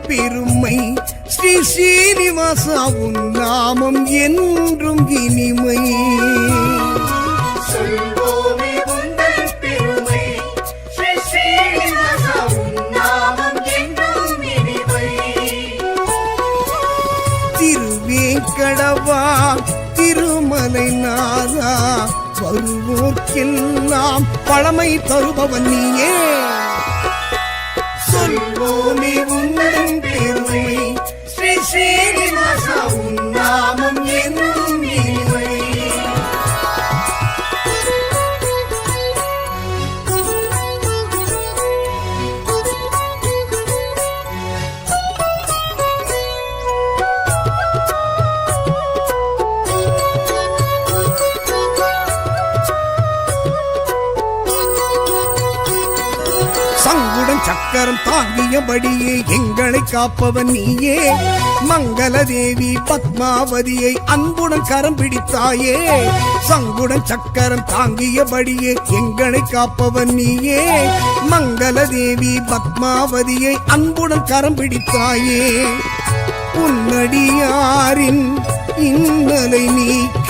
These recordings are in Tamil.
பெருமை ஸ்ரீ ஸ்ரீனிவாசா உன் நாமம் என்றும் இனிமை. சொல்வோமே உந்தன் பெருமை ஸ்ரீ ஸ்ரீனிவாசா உன் நாமம் என்றும் இனிமை. திருவேங்கடவா திருமலை நாதா வருவோர்க்கெல்லாம் பழமை தருபவன் நீயே. சொல்வோமே உந்தன் பெருமை ஸ்ரீ ஸ்ரீனிவாசா உன் நாமம் என்றும் இனிமை. சங்குடன் சக்கரம் தாங்கியபடியே எங்களை காப்பவன் நீயே. மங்கள தேவி பத்மாவதியை அன்புடன் கரம் பிடித்தாயே. சங்குடன் சக்கரம் தாங்கியபடியே எங்களை காப்பவன் நீயே. மங்கள தேவி பத்மாவதியை அன்புடன் கரம் பிடித்தாயே. உன்னடியாரின் இன்னலை நீக்க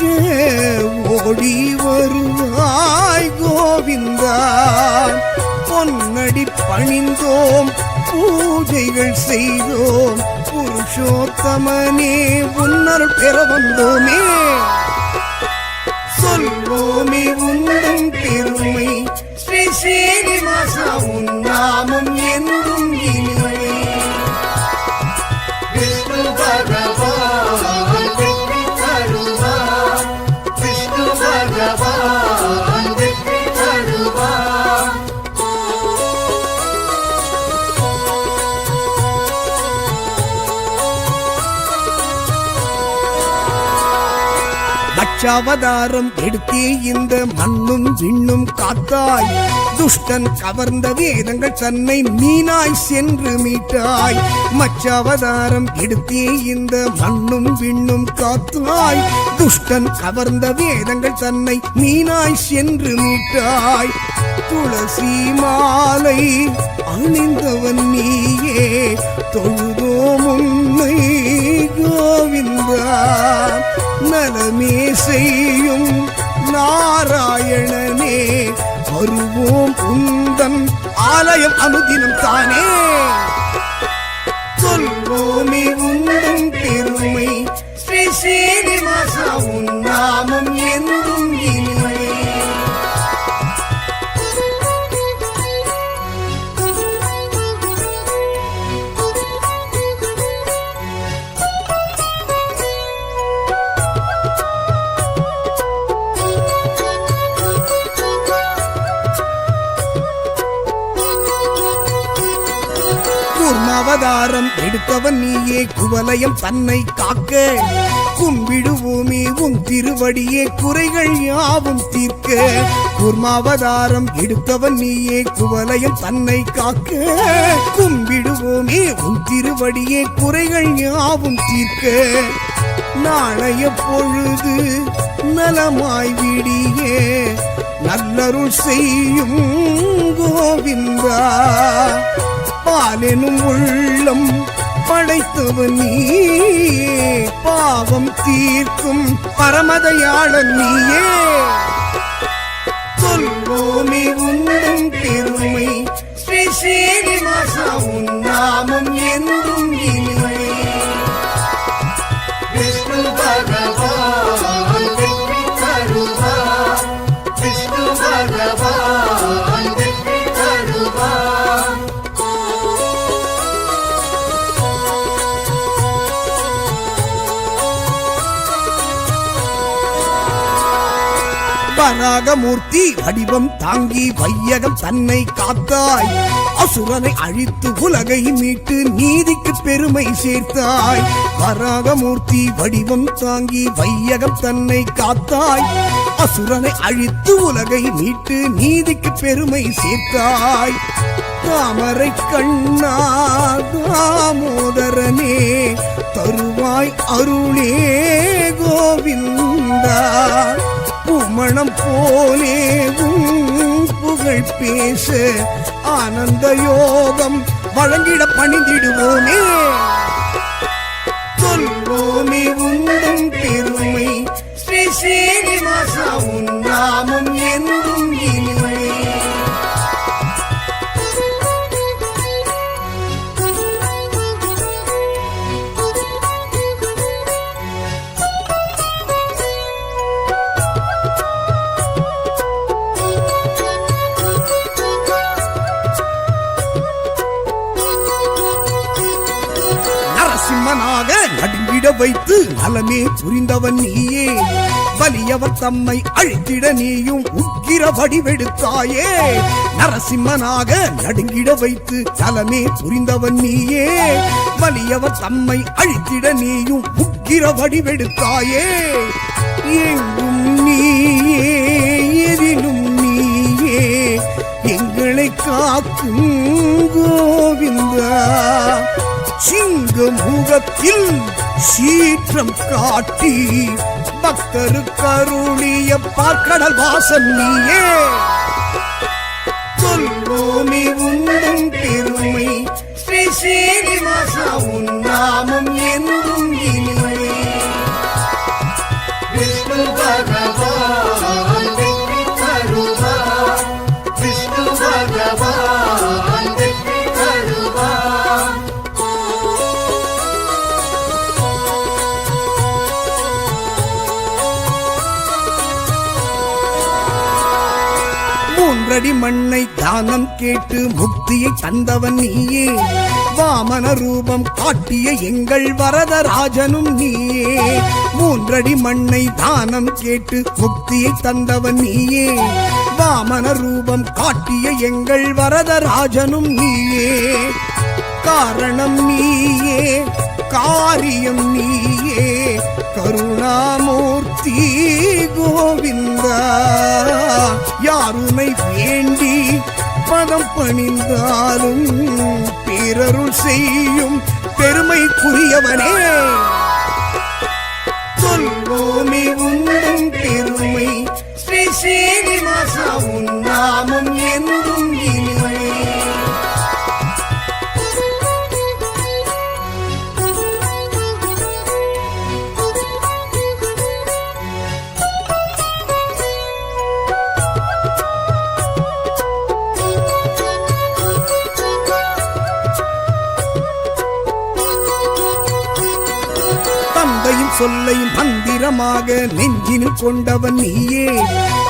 ஓடி வருவாய் கோவிந்தா. பொன்னடி பணிந்தோம் பூஜைகள் செய்தோம் புருஷோத்தமனே உன்னருள் பெற வந்தோமே. சொல்வோமே உந்தன் பெருமை ஸ்ரீ ஸ்ரீனிவாசா உன் நாமம் என்றும் இனிமை. விஷ்ணு பகவான் வெற்றி தருவார். விஷ்ணு பகவான் வெற்றி தருவார். லட்சாவதாரம் எடுத்தே இந்த மண்ணும் விண்ணும் காத்தாய். துஷ்டன் கவர்ந்த வேதங்கள் தன்னை மீனாய் சென்று மீட்டாய். மச்சாவதாரம் எடுத்தே இந்த மண்ணும் விண்ணும் காத்தாய். துஷ்டன் கவர்ந்த வேதங்கள் தன்னை மீனாய் சென்று மீட்டாய். துளசி மாலை அணிந்தவன் நீயே தொழுதோம் உன்னை கோவிந்தா. நலமே செய்யும் நாராயணனே வருவோம் உந்தன் ஆலயம் அனுதினம் தானே. சொல்வோமே உந்தன் பெருமை ஸ்ரீ ஸ்ரீனிவாசா உன் நாமம் என்றும் இனிமை. அவதாரம் எடுத்தவன் நீயே குவலயம் தன்னை காக்க. கும்பிடுவோமே உன் திருவடியே குறைகள் யாவும் தீர்க்க. கூர்மாவதாரம் எடுத்தவன் நீயே குவலயம் தன்னை காக்க. கும்பிடுவோமே உன் திருவடியே குறைகள் யாவும் தீர்க்க. நாளைய பொழுது நலமாய் விடியே நல்லருள் செய்யும் கோவிந்தா. பாலெனும் உள்ளம் படைத்தவன் நீயே பாவம் தீர்க்கும் பரமதயாளன் நீயே. சொல்வோமே உந்தன் பெருமை ஸ்ரீ ஸ்ரீனிவாசா உன் நாமம் என்றும் இனிமை. விஷ்ணு பகவான் வெற்றி தருவார். விஷ்ணு பகவான் வெற்றி தருவார். வராகமூர்த்தி வடிவம் தாங்கி வையகம் தன்னை காத்தாய். அசுரனை அழித்து உலகை மீட்டு நீதிக்கு பெருமை சேர்த்தாய். வராகமூர்த்தி வடிவம் தாங்கி வையகம் தன்னை காத்தாய். அசுரனை அழித்து உலகை மீட்டு நீதிக்கு பெருமை சேர்த்தாய். தாமரை கண்ணா தாமோதரனே தருவாய் அருளே கோவிந்தா. பூமணம் போலே புகழ் பேச ஆனந்த யோகம் வழங்கிட பணிந்திடுவோமே. நடுங்கிட வைத்து நலமே புரிந்தவன் நீயே. வலியவர் தம்மை அழித்திட நீயும் உக்கிர வடிவெடுத்தாயே. நரசிம்மனாக நடுங்கிட வைத்து நலமே புரிந்தவன் நீயே. வலியவர் தம்மை அழித்திட நீயும் உக்கிர வடிவெடுத்தாயே. எங்கும் நீயே எதிலும் நீயே எங்களை காக்கும் கோவிந்தா. சிங்க முகத்தில் சீற்றம் காட்டி பக்தருக்கருளிய பார்க்கடல் வாசன் நீயே. சொல்வோமே உந்தன் பெருமை ஸ்ரீ ஸ்ரீனிவாசா உன் நாமம் என்றும் இனிமை. விஷ்ணு பகவான் வெற்றி தருவார். விஷ்ணு பகவான் வெற்றி தருவார். மூன்றடி மண்ணை தானம் கேட்டு முக்தியை தந்தவன் நீயே. வாமன ரூபம் காட்டிய எங்கள் வரதராஜனும் நீயே. மூன்றடி மண்ணை தானம் கேட்டு முக்தியை தந்தவன் நீயே. வாமன ரூபம் காட்டிய எங்கள் வரதராஜனும் நீயே. காரணம் நீயே காரியம் நீயே கருணாமூர்த்தி கோவிந்தா. யாருனை வேண்டி பதம் பணிந்தாலும் பேரருள் செய்யும் பெருமைக்குரியவனே. சொல்வோமே உந்தன் பெருமை ஸ்ரீ ஸ்ரீனிவாசா உன் நாமம் என்றும் இனிமை. சொல்லையும் மந்திரமாக நெஞ்சினில் கொண்டவன் நீயே.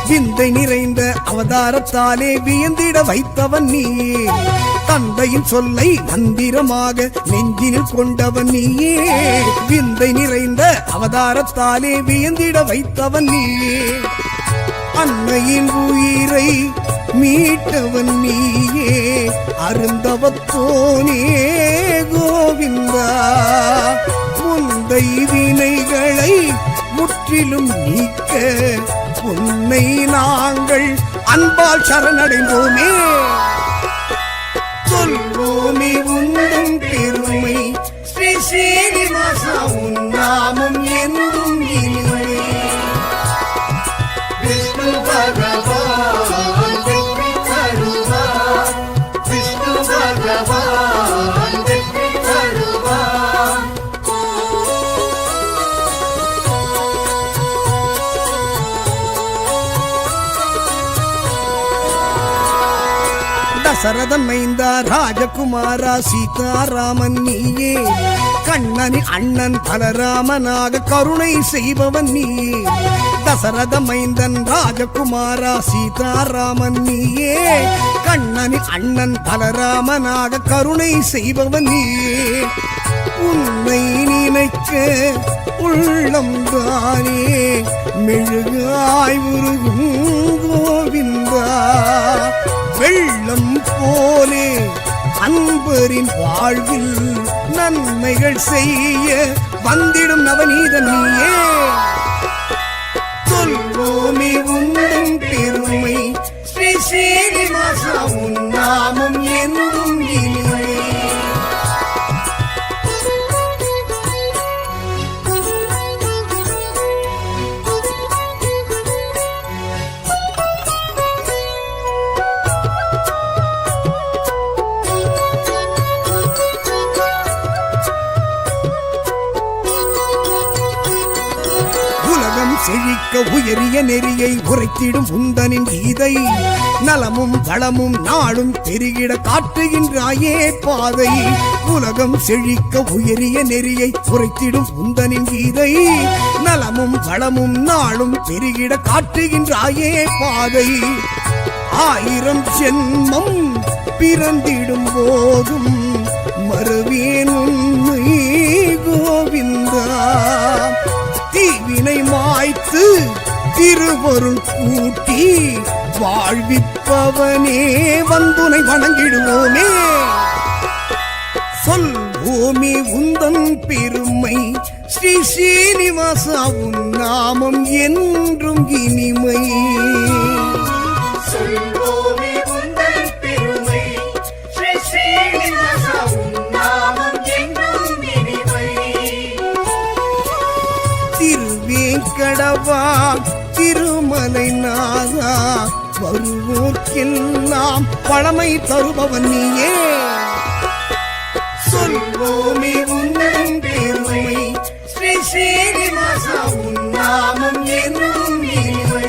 விந்தை நிறைந்த அவதாரத்தாலே வியந்திட வைத்தவன் நீயே. தந்தையின் சொல்லை மந்திரமாக நெஞ்சினில் கொண்டவன் நீயே. விந்தை நிறைந்த அவதாரத்தாலே வியந்திட வைத்தவன் நீயே. அன்னையின் உயிரை மீட்டவன் நீயே. அருந்தவத்தோனே கோவிந்தா. முந்தை வினைகளை முற்றிலும் நீக்க உன்னை நாங்கள் அன்பால் சரணடைந்தோமே. சொல்வோமே உந்தன் பெருமை ஸ்ரீ ஸ்ரீனிவாசா உன் நாமம் என்றும் இனிமை. விஷ்ணு பகவான் வெற்றி தருவார். விஷ்ணு பகவான் வெற்றி தருவார். தசரதன் மைந்தா ராஜகுமாரா சீதாராமன் நீயே. கண்ணனின் அண்ணன் பலராமனாக கருணை செய்பவன் நீயே. தசரத மைந்தன் ராஜகுமாரா சீதாராமன் நீயே. கண்ணனின் அண்ணன் பலராமனாக கருணை செய்பவன் நீயே. உன்னை நினைக்க உள்ளம் தானே மெழுகாய் உருகும் கோவிந்தா. வெள்ளம் போலே அன்பரின் வாழ்வில் நன்மைகள் செய்ய வந்திடும் நவநீதன் நீயே. சொல்வோமே உந்தன் பெருமை ஸ்ரீ ஸ்ரீனிவாசா உன் நாமம் என்றும் இனிமை. செழிக்க உயரிய நெறியை உரைத்திடும் உந்தனின் கீதை. நலமும் வளமும் நாளும் பெருகிட காட்டுகின்றாயே பாதை. உலகம் செழிக்க உயரிய நெறியை உரைத்திடும் உந்தனின் கீதை. நலமும் வளமும் நாளும் பெருகிட காட்டுகின்றாயே பாதை. 1000 ஜென்மம் பிறந்திடும் போதும் மறுவேன் உண்மை கோவிந்தா. திருவருள் கூட்டி வாழ்விப்பவனே வந்துனை வணங்கிடுவோமே. சொல்வோமே உந்தன் பெருமை ஸ்ரீ ஸ்ரீனிவாசா உன் நாமம் என்றும் இனிமை. சொல்வோமே உந்தன் பெருமை ஸ்ரீ ஸ்ரீனிவாசா உன் நாமம் என்றும் இனிமை. திருவேங்கடவா திருமலை நாதா வருவோர்க்கெல்லாம் பழமை தருபவன் நீயே. சொல்வோமே உந்தன் பெருமை ஸ்ரீ ஸ்ரீனிவாசா உன் நாமம் என்றும் இனிமை.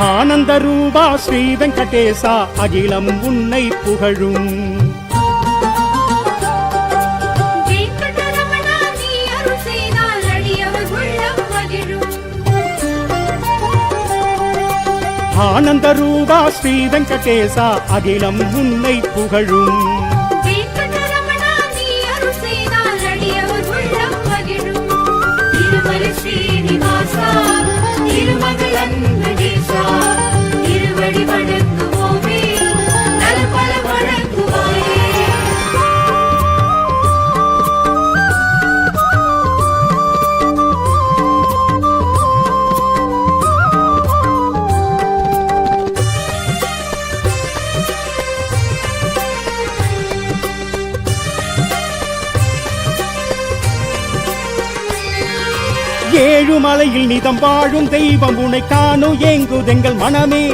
ஆனந்த ரூபா ஸ்ரீ வெங்கடேசா அகிலம் உன்னை புகழும். வெங்கடரமணா நீ அருள் செய்தால் அடியவர் உள்ளம் மகிழும். ஆனந்த ரூபா ஸ்ரீ வெங்கடேசா அகிலம் உன்னை புகழும். வெங்கடரமணா நீ அருள் செய்தால் அடியவர் உள்ளம் மகிழும். திருமலை ஸ்ரீனிவாசா திருமகள் வெங்கடேசா திருவடி வணங்குவோமே நலபல வணங்குவாயே. ஏழுமலையில் நிதம் வாழும் தெய்வம் உன்னை காணும் ஏங்குதெங்கள் மனமே.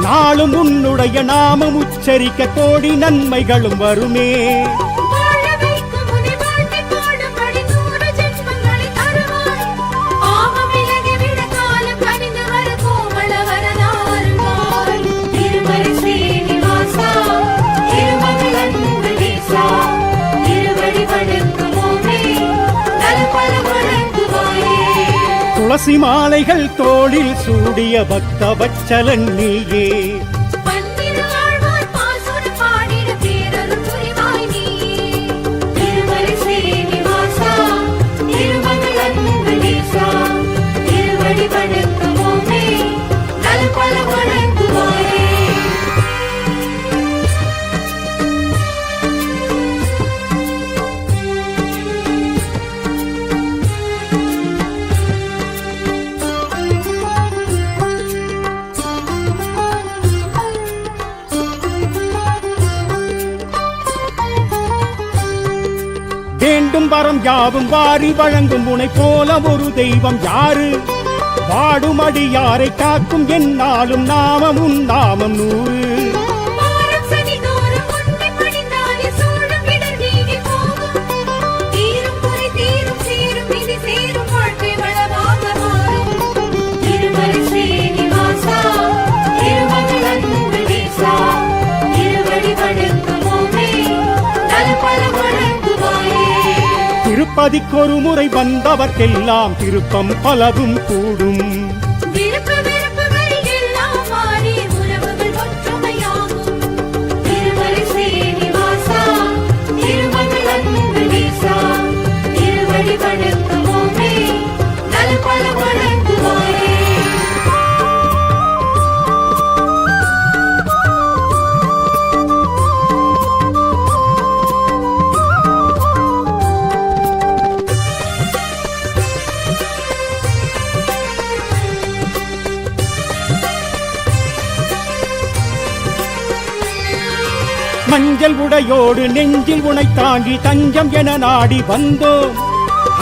நாளும் உன்னுடைய நாமம் உச்சரிக்க கோடி நன்மைகளும் வருமே. வாழ வைக்கும் உன்னை வாழ்த்தி பாடும்படி 100 ஜென்மங்களை தருவாய். பாவம் விலகிவிட காலம் கனிந்து வர கோமள வரதாருவாய். திருமலை ஸ்ரீனிவாசா திருமகள் வெங்கடேசா திருவடி வணங்குவோமே நலபல வணங்குவாயே. துளசி மாலைகள் தோளில் சூடிய பக்த வச்சலன் நீயே. பன்னிரு ஆழ்வார் பாசுர பாடிட பேரருள் புரிவாய் நீயே. திருமலை ஸ்ரீனிவாசா திருமகள் வெங்கடேசா திருவடி வணங்குவோமே நலபல வணங்குவாயே. வேண்டும் வரம் யாவும் வாரி வழங்கும் உனை போல ஒரு தெய்வம் யாரு? வாடும் அடியாரை காக்கும் என்னாலும் நாமம் உன் நாமம் 100. பாரம் சனிதோறும் உன்னை பணிந்தாலே சூழும் இடர் நீங்கி போகும். தீரும் குறை தீரும் சீரும் விதி சேரும் வாழ்க்கை வளமாக மாறும். திருமலை ஸ்ரீனிவாசா திருமகள் வெங்கடேசா திருவடி வணங்குவோமே நலபல வணங்குவாயே. திருப்பதிக்கொரு முறை வந்தவர்க்கெல்லாம் திருப்பம் பலவும் கூடும். விருப்பு வெறுப்புகள் எல்லாம் மாறி உறவுகள் ஒற்றுமையாகும். திருமலை ஸ்ரீனிவாசா திருமகள் வெங்கடேசா திருவடி வணங்குவோமே நலபல வணங்குவாயே. மஞ்சள் உடையோடு நெஞ்சில் உனை தாங்கி தஞ்சம் என நாடி வந்தோம்.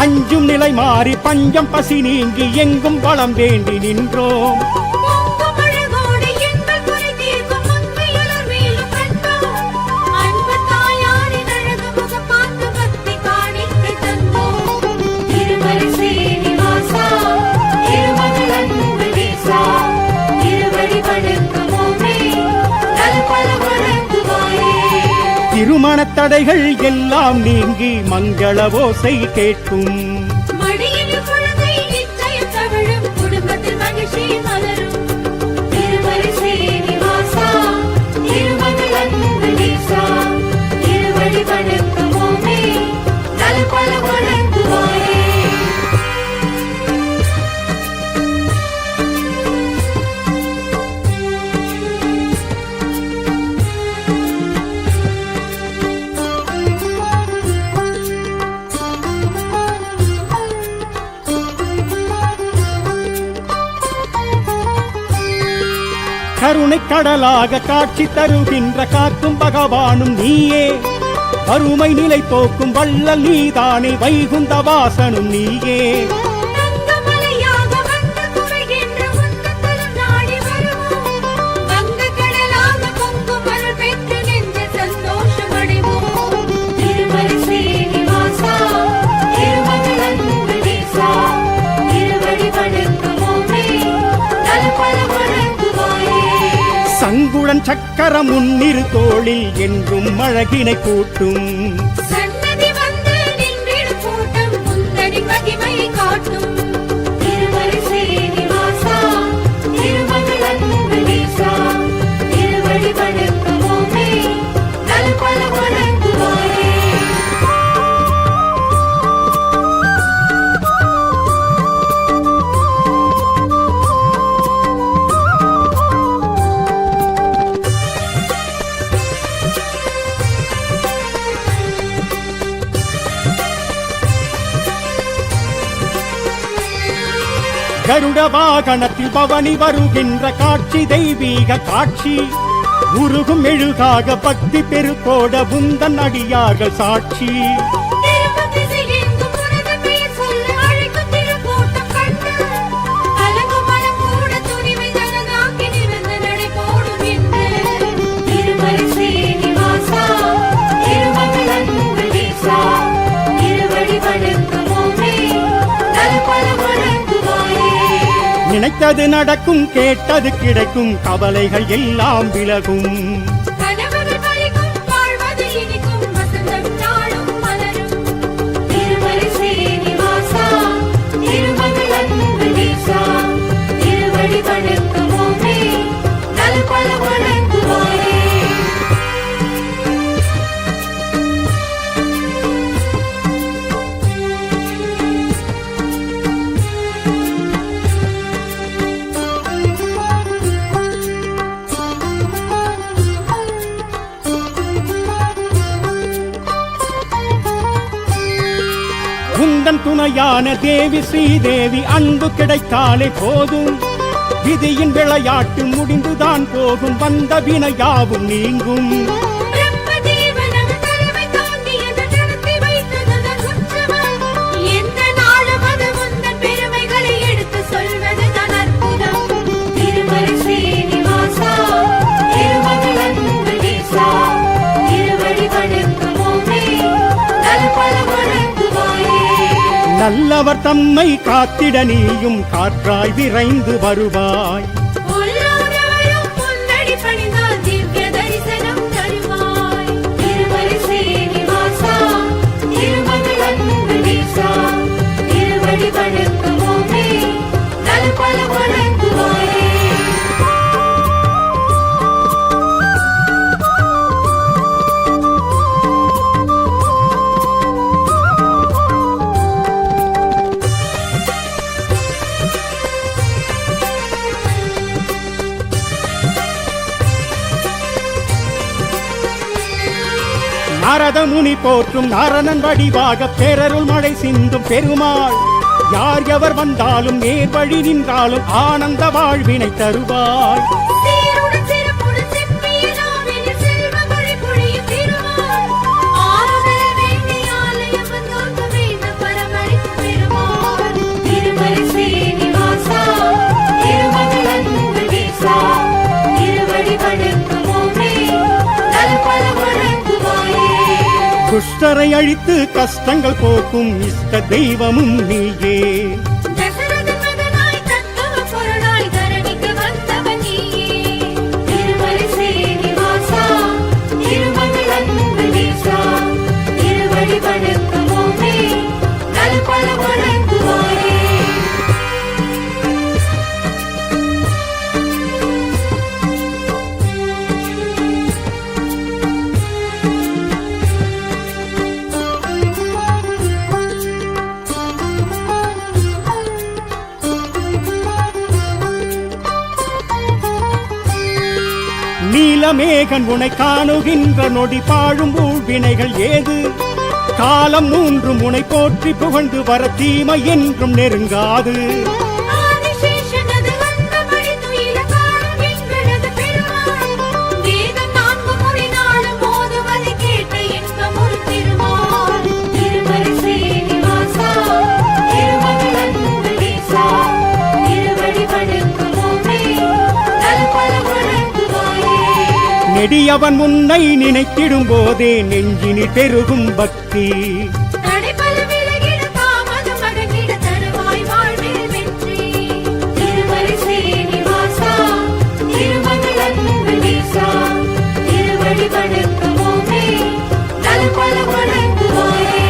அஞ்சும் நிலை மாறி பஞ்சம் பசி நீங்கி எங்கும் வளம் வேண்டி நின்றோம். பொங்கும் அழகோடு எங்கள் குறை தீர்க்கும் உண்மையுளர் மேலும் கண்டோம். அன்பு தாயாரின் அழகு முகம் பார்த்து பக்தி காணிக்கை தந்தோம். திருமலை ஸ்ரீனிவாசா திருமகள் வெங்கடேசா கவலைகள் எல்லாம் நீங்கி மங்கள ஓசை கேட்கும். மடியில் குழந்தை நிச்சயம் தவழும், குடும்பத்தில் மகிழ்ச்சி மலரும். திருமலை ஸ்ரீனிவாசா, திருமகள் அன்பு நேசா, திருவடி வணங்குவோமே, நல்பல வணங்குவாயே. கருணை கடலாக காட்சி தருகின்ற காக்கும் பகவானும் நீயே, வறுமை நிலை போக்கும் வள்ளல் நீதானே, வைகுந்த வாசனும் நீயே. தங்கமலையாக வந்து குறைகின்ற உன்னதத்தலம் நாடி வருவோம், வங்கக் கடலாக பொங்கும் அருள் பெற்று நெஞ்சில் சந்தோஷம் அடைவோம். திருமலை ஸ்ரீனிவாசா, திருமகள் அன்பு நேசா, திருவடி வணங்குவோமே, நல்பல வணங்குவாயே. சங்குடன் சக்கரம் முன்னிரு தோளில் என்றும் அழகினை கூட்டும். சன்னதி வந்து நின்றிடும் கூட்டம் முந்தனி மகிமையை காட்டும். திருமலை ஸ்ரீனிவாசா, திருமகள் அன்பு நேசா, திருவடி வணங்குவோமே, நல்பல வணங்குவாயே. கருட வாகனத்தில் பவனி வருகின்ற காட்சி தெய்வீக காட்சி, உருகும் மெழுகாக பக்தி பெருக்கோட உந்தன் அடியார்கள் சாட்சி. திருப்பதிசை எங்கும் உனது பெயர் சொல்ல அழைக்கும் திருக்கூட்டம் கண்டு, கலங்கும் மனம் கூட துணிவை தனதாக்கி நிமிர்ந்து நடை போடும் என்று. திருமலை ஸ்ரீனிவாசா, திருமகள் அன்பு நேசா, திருவடி வணங்குவோமே, நல்பல வணங்குவாயே. நினைத்தது நடக்கும், கேட்டது கிடைக்கும், கவலைகள் எல்லாம் விலகும். கனவுகள் பலிக்கும், வாழ்வது இனிக்கும், வசந்தம் நாளும் மலரும். திருமலை ஸ்ரீனிவாசா, திருமகள் அன்பு நேசா, திருவடி வணங்குவோமே, நல்பல வணங்குவாயே. உந்தன் துணையான தேவி ஸ்ரீதேவி அன்பு கிடைத்தாலே போதும், விதியின் விளையாட்டு முடிந்துதான் போகும், வந்த வினையாவும் நீங்கும். பிரம்மதேவன் தலைமை தாண்டியது நடத்தி வைத்ததுதான் உற்சவம். எந்த நாளும் அது உந்தன் பெருமைகளை எடுத்து சொல்வதுதான் அற்புதம். திருமலை ஸ்ரீனிவாசா, திருமகள் அன்பு நேசா, திருவடி வணங்குவோமே, நல்பல வணங்குவாயே. நல்லவர் தம்மை காத்திட நீயும் காற்றாய் விரைந்து வருவாய். உள்ளோடவரும் முன்னடி பணிந்தால் திவ்ய தரிசனம் தருவாய். திருமலை ஸ்ரீனிவாசா, திருமகள் அன்பு நேசா, திருவடி வணங்குவோமே, நல்பல வணங்குவாயே. நாரத முனி போற்றும் நாரணன் வடிவாக பேரருள் மழை சிந்தும் பெருமாள், யார் எவர் வந்தாலும் நேர் வழி நின்றாலும் ஆனந்த வாழ்வினை தருவாய். சீருடன் சிறப்புடன் செம்மிய நாவினில் செல்வ மழை பொழியும் திருமால், ஆறுதல் வேண்டி ஆலயம் வந்தோர்க்கு வேண்டும் பரமளிக்கும் பெருமாள். திருமலை ஸ்ரீனிவாசா, திருமகள் அன்பு நேசா, திருவடி வணங்குவோமே, நல்பல வணங்குவாயே. துஷ்டரை அழித்து கஷ்டங்கள் போக்கும் இஷ்ட தெய்வமும் நீயே. தசரதன் மகனாய் தத்துவ பொருளாய் தரணிக்கு வந்தவன் நீயே. திருமலை ஸ்ரீனிவாசா, திருமகள் அன்பு நேசா, திருவடி வணங்குவோமே நல்பல வழங்குவாரே. நீலமேகன் உனை காணுகின்ற நொடி பாழும் ஊழ்வினைகள் ஏது? காலம் மூன்றும் உனை போற்றி புகழ்ந்து வர தீமை என்றும் நெருங்காது. ஆதிசேஷனது வந்தபடி துயில காணும் எங்களது பெருமாள். வேதம் 4 முறை நாளும் ஓதுவதை கேட்ட இன்பம் ஒரு திருமால். திருமலை ஸ்ரீனிவாசா, திருமகள் அன்புதீசா, திருவடி வணங்குவோமே நல்பல வழங்குவாரே. நெடியவன் உன்னை நினைத்திடும் போதே நெஞ்சினில் பெருகும் பக்தி. தடைபல விலகிட தாமதம் அடங்கிட தருவாய் வாழ்வில் வெற்றி. திருமலை ஸ்ரீனிவாசா, திருமகள் அன்புதீசா, திருவடி வணங்குவோமே நல்பல வழங்குவாரே.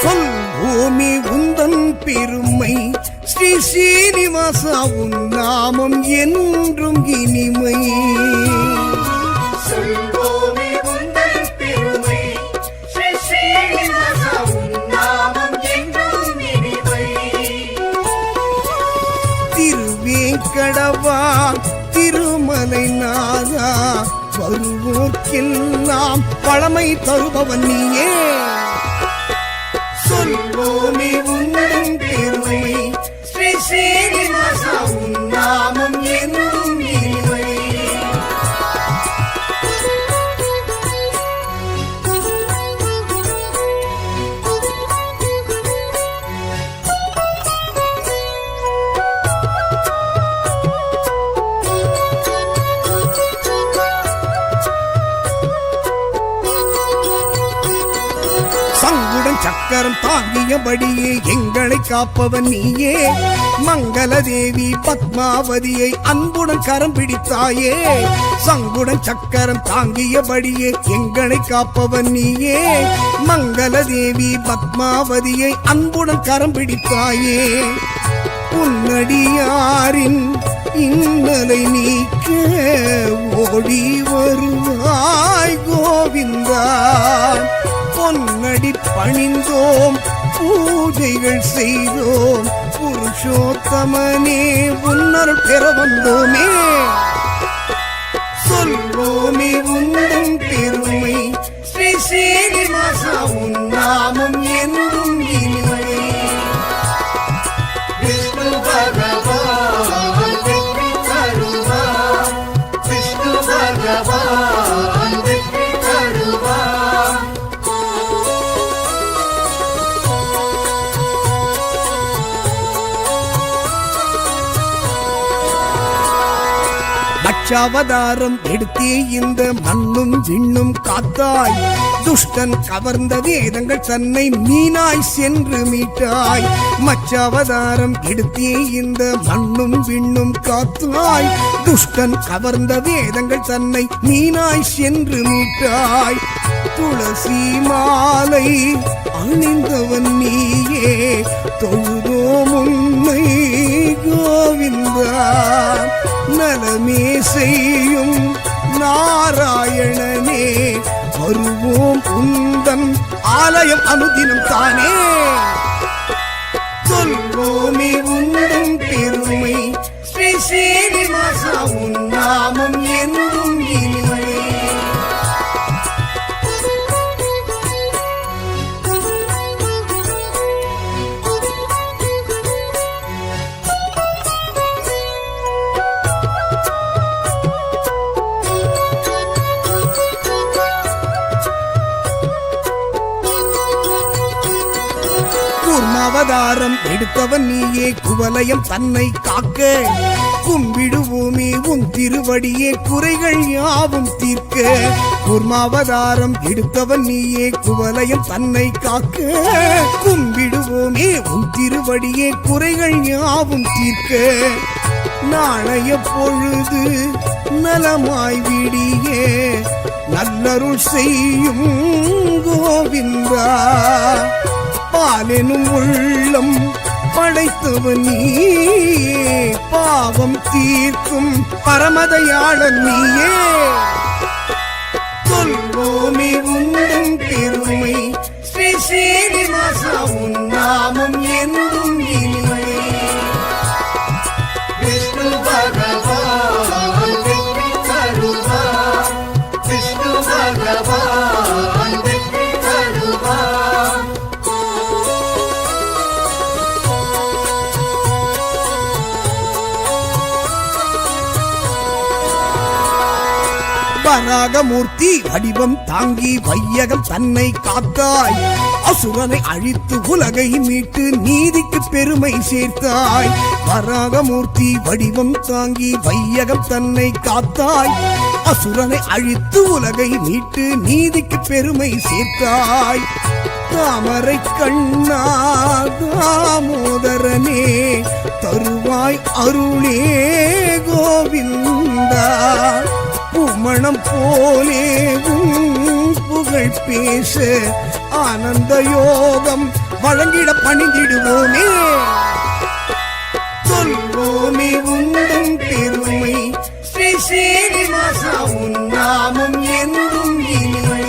சொல் பூமி உந்தன் பெருமை ஸ்ரீ ஸ்ரீனிவாசா உன் நாமம் என்றும் இனிமை. சொல்வோமே உந்தன் பெருமை ஸ்ரீ ஸ்ரீனிவாசா உன் நாமம் என்றும் இனிமை. திருவேங்கடவா திருமலை நாதா வருவோர்க்கெல்லாம் பழமை தருபவன் நீயே. சொல்வோமே உந்தன் பெருமை ஸ்ரீ ஸ்ரீனிவாசா உன் நாமம் என்றும் இனிமை. சங்குடன் சக்கரம் தாங்கியபடியே எங்களை காப்பவன் நீயே. மங்களதேவி பத்மாவதியை அன்புடன் கரம் பிடித்தாயே. சங்குடன் சக்கரம் தாங்கியபடியே எங்களை காப்பவன் நீயே. மங்களதேவி பத்மாவதியை அன்புடன் கரம் பிடித்தாயே. உன்னடியாரின் இன்னலை நீக்க ஓடி வருவாய் கோவிந்தா. பொன்னடி பணிந்தோம் பூஜைகள் செய்தோம் புருஷோத்தமனே உன்னருள் பெற வந்தோமே. சொல்வோமே உந்தன் பெருமை ஸ்ரீ ஸ்ரீனிவாசா உன் நாமம் என்றும் இனிமை. விஷ்ணு பகவான் வெற்றி தருவார். விஷ்ணு பகவான் வெற்றி தருவார். லட்சாவதாரம் எடுத்தே இந்த மண்ணும் விண்ணும் காத்தாய். துஷ்டன் கவர்ந்த வேதங்கள் தன்னை மீனாய் சென்று மீட்டாய். மச்சாவதாரம் எடுத்தே இந்த மண்ணும் விண்ணும் காத்தாய். துஷ்டன் கவர்ந்த வேதங்கள் தன்னை மீனாய் சென்று மீட்டாய். துளசி மாலை அணிந்தவன் நீயே தொழுதோம் உன்னை கோவிந்தா. நலமே செய்யும் நாராயணனே வருவோம் உந்தன் ஆலயம் அனுதினம் தானே. சொல்வோமே உந்தன் பெருமை ஸ்ரீ ஸ்ரீனிவாசா உன் நாமம் என்றும் இனிமை. கூர்மாவதாரம் எடுத்தவன் நீயே குவலயம் தன்னை காக்க கும்பிடுவோமே உன் திருவடியே குறைகள் யாவும் தீர்க்க கூர்மாவதாரம் எடுத்தவன் நீயே குவலயம் தன்னை காக்க கும்பிடுவோமே உன் திருவடியே குறைகள் யாவும் தீர்க்க நாளைய பொழுது நலமாய் விடியே நல்லருள் செய்யும் கோவிந்தா பாலெனும் உள்ளம் படைத்தவன் நீயே பாவம் தீர்க்கும் பரமதயாளன் நீயே சொல்வோமே உந்தன் பெருமை ஸ்ரீ ஸ்ரீனிவாசா உன் நாமம் என்றும் இனிமை விஷ்ணு பகவான் வெற்றி தருவார் விஷ்ணு பகவான் வெற்றி தருவார் வராகமூர்த்தி வடிவம் தாங்கி வையகம் தன்னை காத்தாய் அசுரனை அழித்து உலகை மீட்டு நீதிக்கு பெருமை சேர்த்தாய் வராகமூர்த்தி வடிவம் தாங்கி வையகம் தன்னை காத்தாய் அசுரனை அழித்து உலகை மீட்டு நீதிக்கு பெருமை சேர்த்தாய் தாமரை கண்ணா தாமோதரனே தருவாய் அருளே கோவிந்தா பூமணம் போலே புகழ் பேச ஆனந்த யோகம் வழங்கிட பணிந்திடுவோமே சொல்வோமே உந்தன் பெருமை ஸ்ரீ ஸ்ரீனிவாசா உன் நாமம் என்றும் இனிமை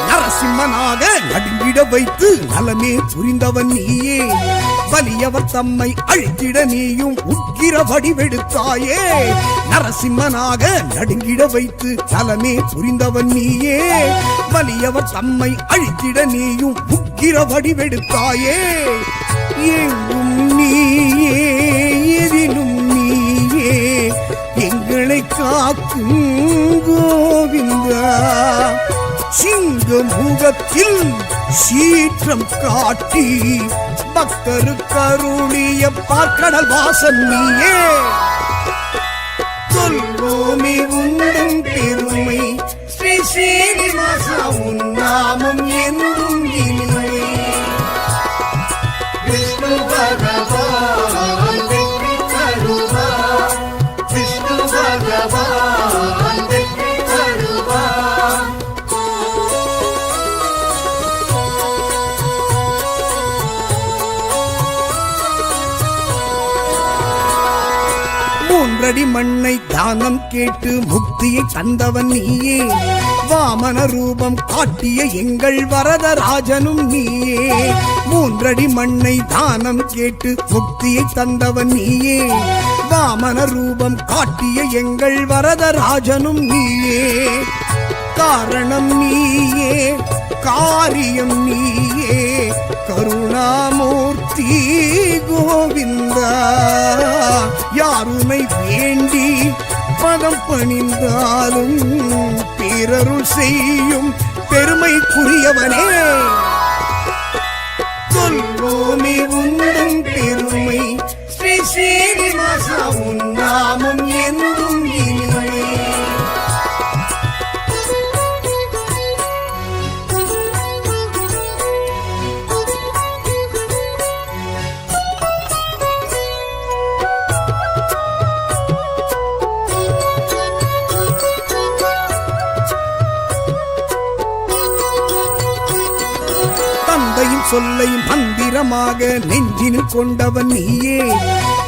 நரசிம்மனாக நடுங்கிட வைத்து நலமே புரிந்தவன் நீயே வலியவர் தம்மை அழித்திட நீயும் உக்கிர வடிவெடுத்தாயே நரசிம்மனாக நடுங்கிட வைத்து நலமே புரிந்தவன் நீயே வலியவர் தம்மை அழித்திட நீயும் உக்கிர வடிவெடுத்தாயே எங்கும் நீயே எதிலும் நீயே எங்களை காக்கும் கோவிந்தா சிங்க முகத்தில் சீற்றம் காட்டி பக்தருக்கருளிய பார்க்கடல் வாசன் நீயே சொல்வோமே உந்தன் பெருமை ஸ்ரீ ஸ்ரீனிவாசா உன் நாமம் என்றும் இனிமை விஷ்ணு பகவான் வெற்றி தருவார் விஷ்ணு பகவான் வெற்றி தருவார் மூன்றடி மண்ணை தானம் கேட்டு முக்தியை தந்தவன் நீயே வாமன ரூபம் காட்டிய எங்கள் வரதராஜனும் நீயே மூன்றடி மண்ணை தானம் கேட்டு முக்தியை தந்தவன் நீயே வாமன ரூபம் காட்டிய எங்கள் வரதராஜனும் நீயே காரணம் நீயே காரியம் நீயே கருணாமூர்த்தி கோவிந்தா யாருமை வேண்டி பதம் பணிந்தாலும் பேரருள் செய்யும் பெருமைக்குரியவனே சொல்வோமே உந்தன் பெருமை ஸ்ரீ ஸ்ரீனிவாசா உன் நாமம் என்றும் இனிமை தந்தையின் சொல்லை மந்திரமாக நெஞ்சினில் கொண்டவன் நீயே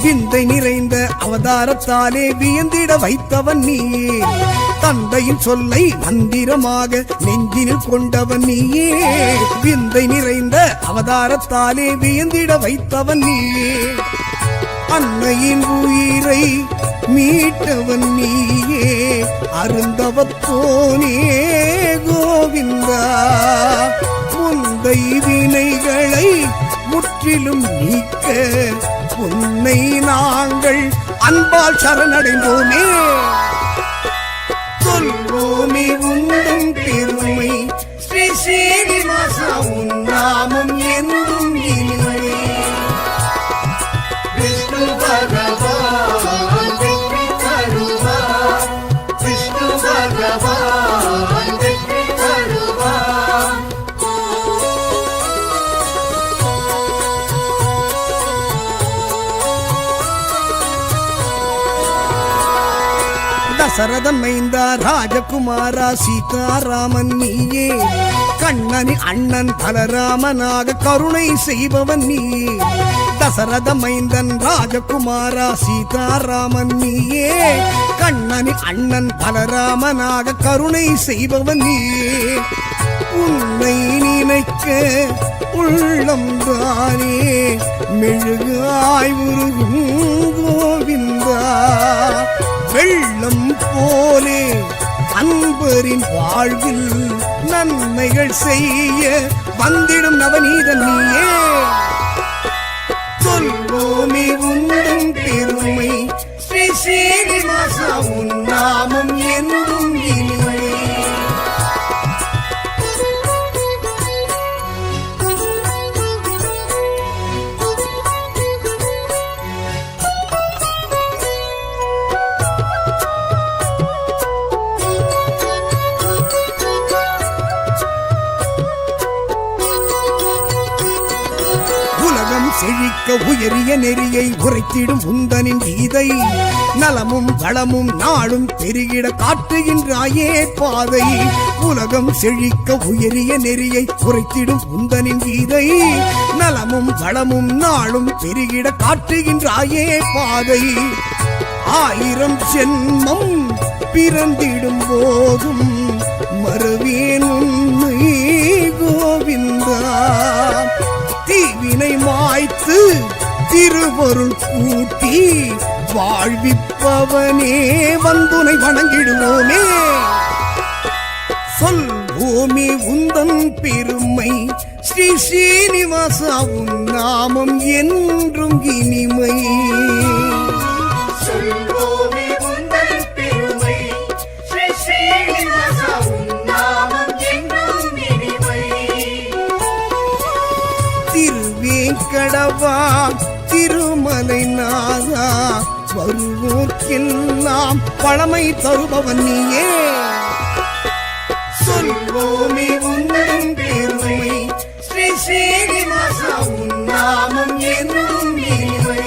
விந்தை நிறைந்த அவதாரத்தாலே வியந்திட வைத்தவன் நீயே தந்தையின் சொல்லை மந்திரமாக நெஞ்சினில் கொண்டவன் நீயே விந்தை நிறைந்த அவதாரத்தாலே வியந்திட வைத்தவன் நீயே அன்னையின் உயிரை மீட்டவன் நீயே அருந்தவத்தோனே கோவிந்தா முந்தை வினைகளை முற்றிலும் நீக்க உன்னை நாங்கள் அன்பால் சரணடைந்தோமே சொல்வோமே உந்தம் பெருமை ஸ்ரீ ஸ்ரீனிவாசா உன் நாமம் என்றும் இனிமை விஷ்ணு பகவான் வெற்றி தருவார் விஷ்ணு பகவான் வெற்றி தருவார் தசரதன் மைந்தா ராஜகுமாரா சீதாராமன் நீயே கண்ணனி அண்ணன் பலராமனாக கருணை செய்பவன் நீயே தசரத மைந்தன் ராஜகுமாரா சீதாராமன் நீயே கண்ணனி அண்ணன் பலராமனாக கருணை செய்பவன் நீயே உன்னை நினைக்க உள்ளம் தானே மெழுகாய் உருகும் கோவிந்தா வெள்ளம் போலே அன்பரின் வாழ்வில் நன்மைகள் செய்ய வந்திடும் நவநீதன் நீயே சொல்வோமே உந்தம் பெருமை ஸ்ரீ ஸ்ரீனிவாசா உன் நாமம் என்றும் இனிமை செழிக்க உயரிய நெறியை உரைத்திடும் உந்தனின் கீதை நலமும் வளமும் நாளும் பெருகிட காட்டுகின்றாயே பாதை உலகம் செழிக்க உயரிய நெறியை உரைத்திடும் உந்தனின் கீதை நலமும் வளமும் நாளும் பெருகிட காட்டுகின்றாயே பாதை 1000 ஜென்மம் பிறந்திடும் போதும் மறுவேன் உன்னை கோவிந்தா தீவினை மாய்த்து திருவருள் கூட்டி வாழ்விப்பவனே வந்துனை வணங்கிடுவோமே சொல்வோமே உந்தன் பெருமை ஸ்ரீ ஸ்ரீனிவாசா உன் நாமம் என்றும் இனிமை சொல்வோமே உந்தன் பெருமை ஸ்ரீ ஸ்ரீனிவாசா உன் நாமம் என்றும் இனிமை திருவேங்கடவா திருமலை நாதா வருவோர்க்கெல்லாம் பழமை தருபவன் நீயே சொல்வோமே உந்தன் பெருமை ஸ்ரீ ஸ்ரீனிவாசா உன் நாமம் என்றும் இனிமை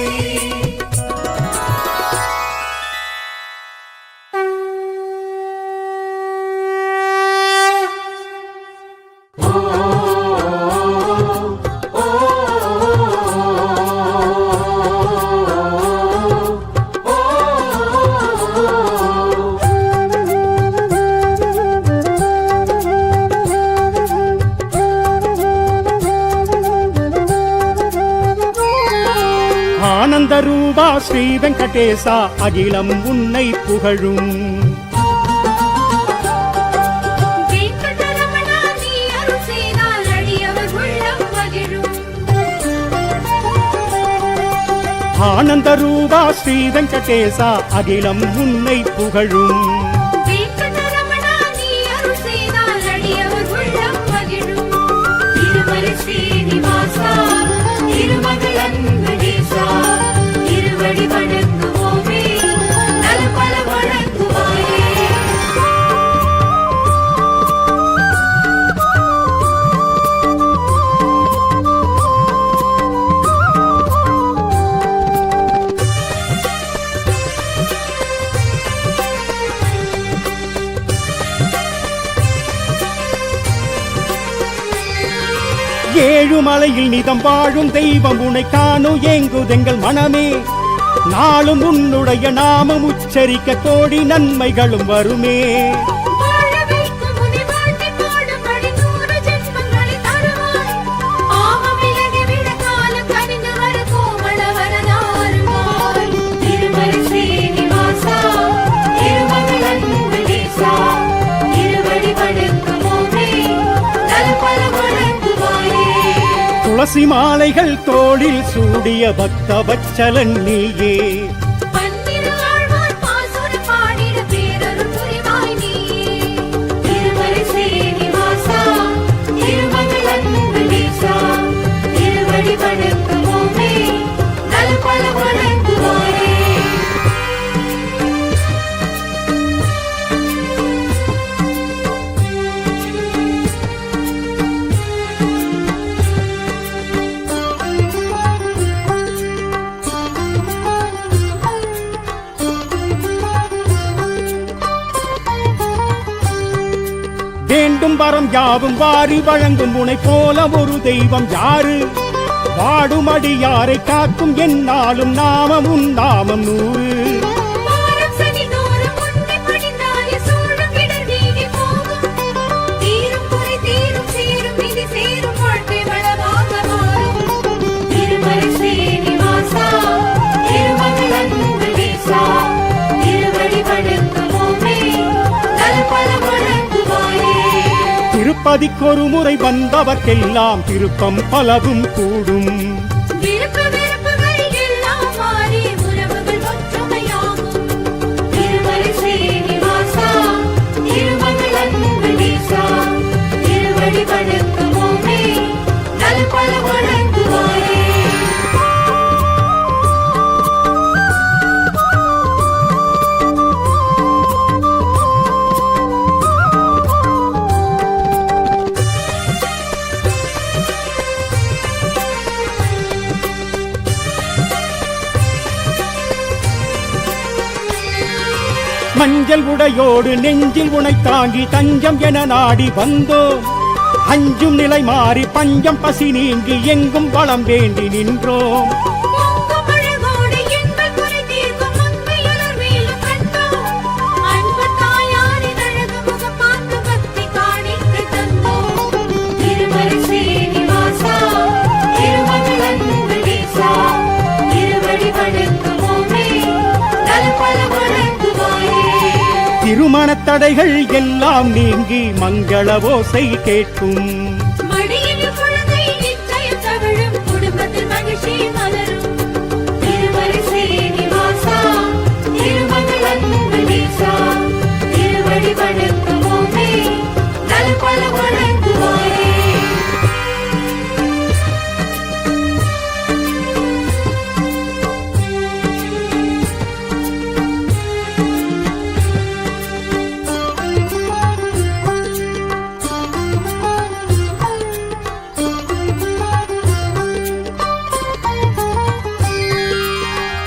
ஆனந்த ரூபா ஸ்ரீ வெங்கடேசா அகிலம் உன்னை புகழும் வெங்கடரமணா நீ அருள் செய்தால் அடியவர் உள்ளம் மகிழும் ஆனந்த ரூபா ஸ்ரீ வெங்கடேசா அகிலம் உன்னை புகழும் வெங்கடரமணா நீ அருள் செய்தால் அடியவர் உள்ளம் மகிழும் திருமலை ஸ்ரீனிவாசா திருமகள் வெங்கடேசா திருவடி வணங்குவோமே நலபல வணங்குவாயே ஏழுமலையில் நிதம் வாழும் தெய்வம் உன்னை காணும் ஏங்குதெங்கள் மனமே நாளும் உன்னுடைய நாமம் உச்சரிக்க கோடி நன்மைகளும் வருமே வாழ வைக்கும் உன்னை வாழ்த்தி பாடும்படி 100 ஜென்மங்களை தருவாய் ஆகம் விலகி விட காலம் கனிந்து வர கோமள வரதாருவாய் திருமலை ஸ்ரீனிவாசா திருமகள் பசிமாலைகள் தோளில் சூடிய பக்த வச்சலன் நீயே. பன்னிரு ஆழ்வார் பாசுர பாடிட பேரருள் புரிவாய் நீயே. திருமலை ஸ்ரீனிவாசா, திருமகள் அன்புநேசா, திருவடி வணங்குவோமே, நல்பல வணங்குவாரே. வேண்டும் வரம் யாவும் வாரி வழங்கும் உனை போல ஒரு தெய்வம் யாரு? வாடும் அடியாரை காக்கும் எந்நாளும் நாமம் உன் நாமம் 100. வாரம் சனி தோறும் உன்னை பணிந்தாலே சூழும் இடர் நீங்கி போகும். தீரும் குறை தீரும் சேரும் விதி சேரும் வாழ்க்கை வளமாக மாறும். திருமலை ஸ்ரீனிவாசா, திருமகள் அன்புநேசா, திருவடி வணங்குவோமே, நல்பல வணங்குவாரே. திருப்பதிக்கொரு முறை வந்தவர்க்கெல்லாம் திருப்பம் பலவும் கூடும். விருப்பு வெறுப்புகள் எல்லாம் மாறி உறவுகள் ஒற்றுமையாகும். திருமலை ஸ்ரீனிவாசா, திருமகள் அன்புநேசா, திருவடி வணங்குவோமே, நல்பல வணங்குவாரே. மஞ்சள் உடையோடு நெஞ்சில் உனை தாங்கி தஞ்சம் என நாடி வந்தோம். அஞ்சும் நிலை மாறி பஞ்சம் பசி நீங்கி எங்கும் வளம் வேண்டி நின்றோம். பொங்கும் அழகோடு எங்கள் குறை தீர்க்கும் மங்கையலர் மேலும் கண்டோம். அன்பு தாயாரின் அழகு முகம் பார்த்து பக்தி காணிக்கை தந்தோம். திருமலை ஸ்ரீனிவாசா, திருமகள் அன்புநேசா, திருவடி வணங்குவோமே, நல்பல வணங்குவாரே. திருமணத் தடைகள் எல்லாம் நீங்கி மங்கள ஓசை கேட்கும். மடியில் குழந்தை நிச்சயம் தவழும், குடும்பத்தில் மகிழ்ச்சி மலரும். திருமலை ஸ்ரீனிவாசா, திருமகள் அன்புநேசா, திருவடி வணங்குவோமே, நல்பல வணங்குவாரே.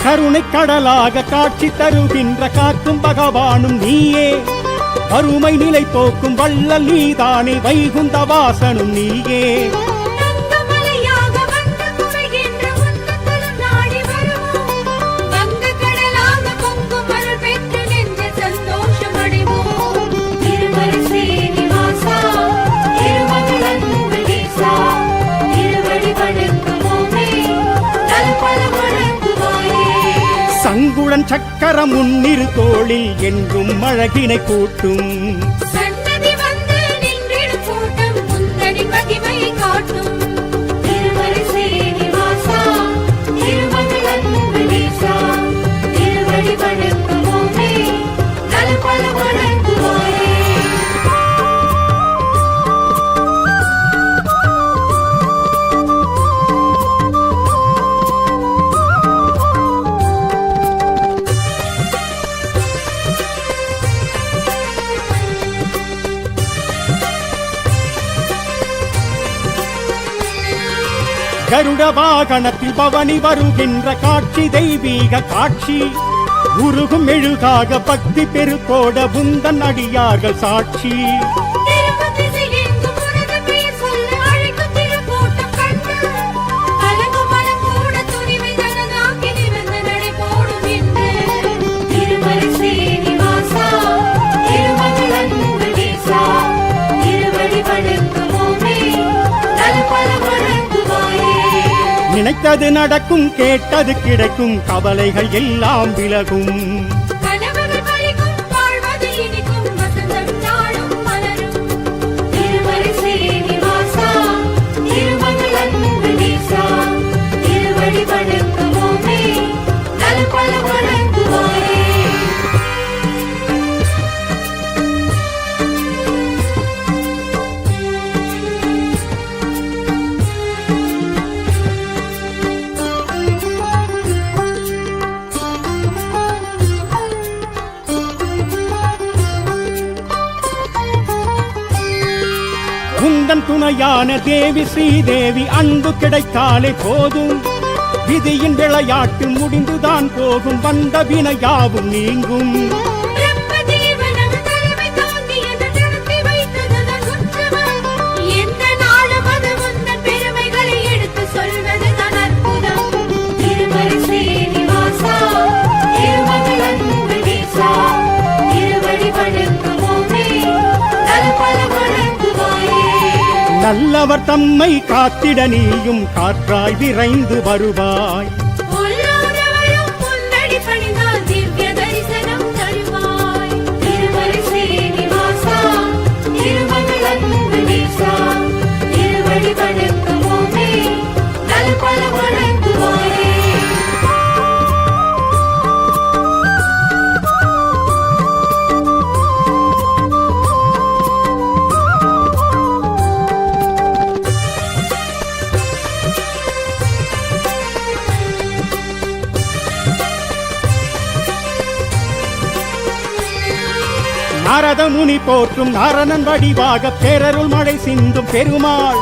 கருணை கடலாக காட்சி தருகின்ற காக்கும் பகவானும் நீயே. வறுமை நிலை போக்கும் வள்ளல் நீதானே, வைகுந்த வாசனும் நீயே. தங்கமலையாக வந்து குறைகின்ற உன்னதலம் நாடி வருவோம். வங்கக் கடலாக பொங்கும் அருள் பெற்று நெஞ்சில் சந்தோஷம் அடைவோம். திருமலை ஸ்ரீனிவாசா, திருமகள் அன்புநேசா, திருவடி வணங்குவோமே, நல்பல வணங்குவாரே. சங்குடன் சக்கரம் முன்னிரு தோளில் என்றும் அழகினை கூட்டும். சன்னதி வந்து நின்றிடும் கூட்டம் முந்தனின் மகிமையை காட்டும். திருமலை ஸ்ரீனிவாசா, திருமகள் அன்புநேசா, திருவடி வணங்குவோமே, நல்பல வணங்குவாரே. கருட வாகனத்தில் பவனி வருகின்ற காட்சி தெய்வீக காட்சி. உருகும் மெழுகாக பக்தி பெருக்கோட உந்தன் அடியார்கள் சாட்சி. திரும்பும் திசையெங்கும் உனது பெயர் சொல்ல அழைக்கும் திருக்கூட்டம் கண்டு. கலங்கும் மனம் கூட துணிவை தனதாக்கி நிமிர்ந்த நடை போடும் என்று. திருமலை ஸ்ரீனிவாசா, திருமகள் அன்புநேசா, திருவடி வணங்குவோமே, நல்பல வணங்குவாரே. நினைத்தது நடக்கும், கேட்டது கிடைக்கும், கவலைகள் எல்லாம் விலகும். கனவுகள் பலிக்கும், வாழ்வது இனிக்கும், வசந்தம் நாளும் மலரும். திருமலை ஸ்ரீனிவாசா, திருமகள் அன்புநேசா, உந்தன் துணையான தேவி ஸ்ரீதேவி அன்பு கிடைத்தாலே போதும். விதியின் விளையாட்டு முடிந்துதான் போகும், வந்த வினையாவும் நீங்கும். பிரம்மதேவன் தலைமை தாங்கியது நடத்தி வைத்ததுதான் உற்சவம். எந்த நாளும் அது உந்தன் பெருமைகளை எடுத்து சொல்வதுதான் அற்புதம். திருமலை ஸ்ரீனிவாசா, திருமகள் அன்புதீசா, திருவடி வணங்குவோமே, நல்பல வணங்குவாயே. நல்லவர் தம்மை காத்திட நீயும் காற்றாய் விரைந்து வருவாய். பொல்லாதவரும் முன்னடி பணிந்தால் திவ்ய தரிசனம் தருவாய். திருமலை ஸ்ரீனிவாசா, திருமகள் அன்புதீசா, திருவடி வணங்குவோமே, நல்பல வணங்குவாயே. நாரத முனி போற்றும் நாரணன் வடிவாக பேரருள் மழை சிந்தும் பெருமாள்.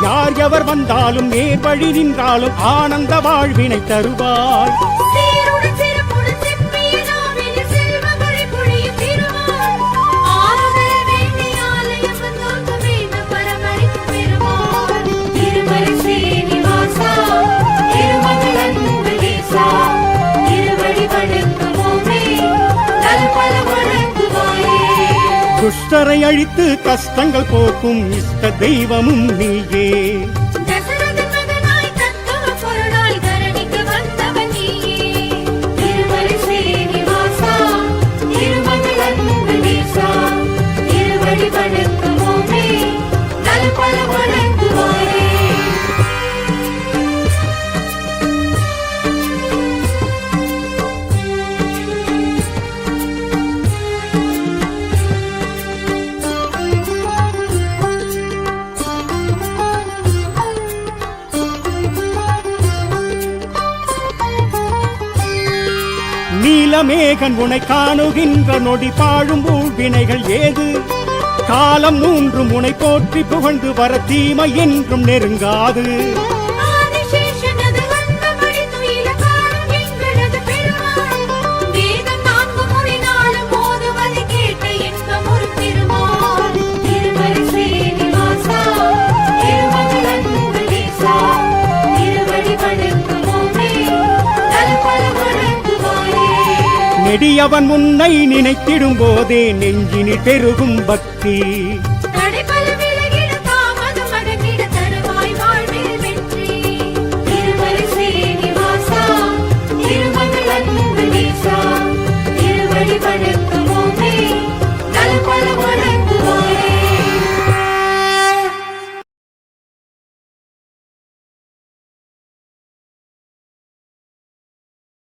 யார் எவர் வந்தாலும் நேர் வழி நின்றாலும் ஆனந்த வாழ்வினை தருவாய். சீருடன் சிறப்புடன் செப்பிய நாவினில் செல்வமழை பொழியும் திருமால். ஆறுதல் வேண்டி ஆலயம் வந்தோர்க்கு வேண்டும் பரமளிக்கும் பெருமாள். திருமலை ஸ்ரீனிவாசா, திருமகள் அன்புதீசா, திருவடி வணங்குவோமே, நல்பல வணங்குவாயே. துஷ்டரை அழித்து கஷ்டங்கள் போக்கும் இஷ்ட தெய்வமும் நீயே. தசரதன் மகனாய் தத்துவ பொருளாய் தரணிக்கு வந்தவன் நீயே. திருமலை ஸ்ரீனிவாசா, திருமகள் அன்புதீசா, திருவடி வணங்குவோமே, நல்பல வணங்குவாயே. நீலமேகன் உனை காணுகின்ற நொடி பாழும் ஊழ்வினைகள் ஏது? காலம் மூன்றும் உனை போற்றி புகழ்ந்து வர தீமை என்றும் நெருங்காது. ஆதிசேஷனது வந்தபடி துயில காணும் எங்களது பெருமாள். வேதம் 4 முறை நாளும் ஓதுவதை கேட்ட இன்பம் ஒரு திருமால். திருமலை ஸ்ரீனிவாசா, திருமகள் அன்புதீசா, திருவடி வணங்குவோமே, நல்பல வணங்குவாயே. நெடியவன் உன்னை நினைத்திடும் போதே நெஞ்சினில் பெருகும் பக்தி.